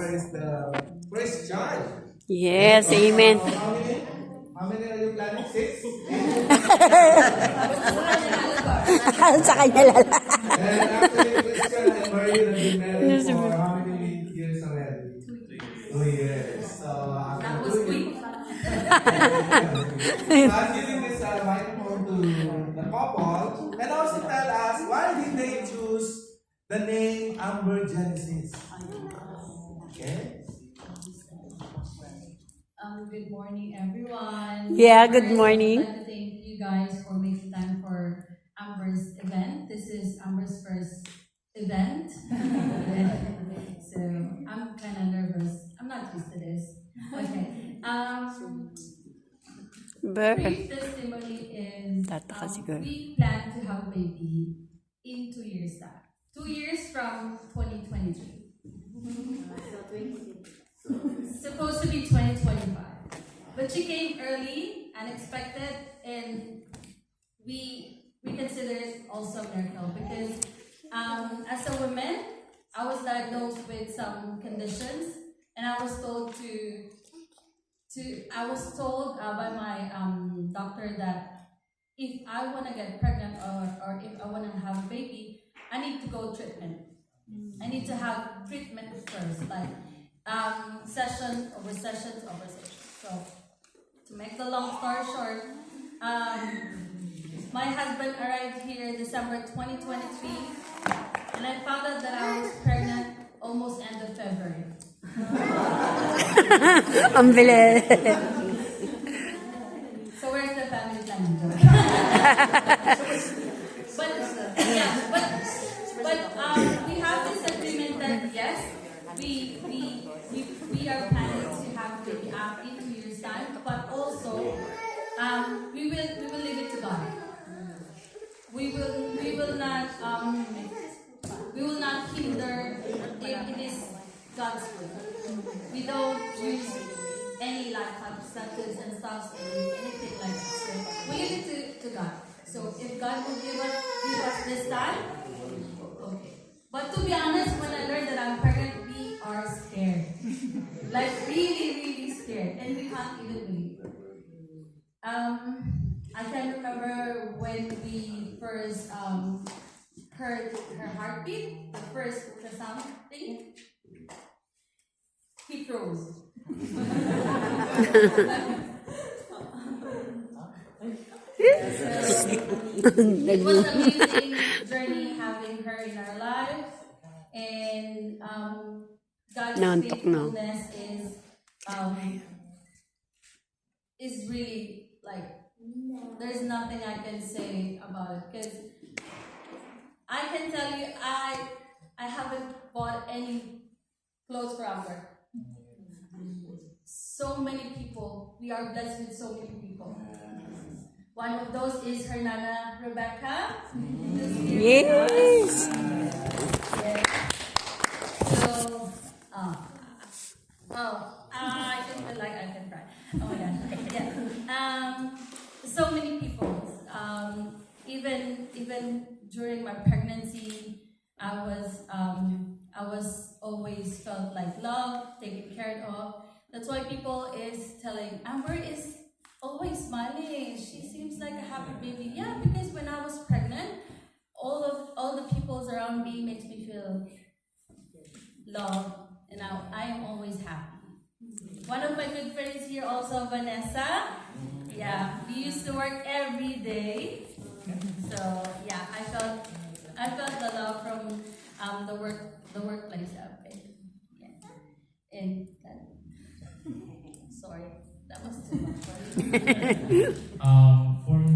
Amber is the first child. Yes, amen. How many are you planning? 6? Sa kanya lala. And actually, Christian and Marie have been married for how many years already? 2 years. So, That was quick. I'm giving this microphone to the couple. And also tell us, why did they choose the name Amber Genesis? Okay? Good morning, everyone. Yeah, good First, morning. I'd like to thank you guys for making time for Amber's event. This is Amber's first event. So I'm kind of nervous. I'm not used to this. Okay. Brief testimony is Tataka siguro. we plan to have a baby in 2 years' time. 2 years from 2023. Supposed to be 2025. But she came early, unexpected, and we consider it also a miracle because as a woman, I was diagnosed with some conditions, and I was told by my doctor that if I want to get pregnant or if I want to have a baby, I need to go treatment. I need to have treatment first, like session over sessions over sessions. So to make the long story short, my husband arrived here December 2023, and I found out that I was pregnant almost end of February. Ang bilis. So where's the family planning? but we have this agreement that yes, we are planning to have baby up in 2 years' time, but also we will leave it to God. We will not hinder if it is God's will. We don't use any like contraceptives and stuff or anything like that. So we leave it to God. So if God will give us this time, okay. But to be honest, when I learned that I'm pregnant, we are scared. Like really, really scared. And we can't even believe it. I can remember when we first heard her heartbeat, the first ultrasound thing. He froze. It was an amazing journey having her in our life, and God's faithfulness is really like there's nothing I can say about it because I can tell you I haven't bought any clothes for Amber. So many people, we are blessed with so many people. One of those is her Nana Rebecca. Yes. Yes. So, I just feel like I can cry. Oh my gosh. Yeah. So many people. Even during my pregnancy, I was always felt like loved, taken care of. That's why people is telling Amber is always smiling. She seems like a happy baby. Yeah, because when I was pregnant, all the people around me makes me feel loved, and I am always happy. One of my good friends here also, Vanessa. Yeah, we used to work every day. So yeah, I felt the love from the workplace. Okay. Yeah. And sorry, that was too much. For me.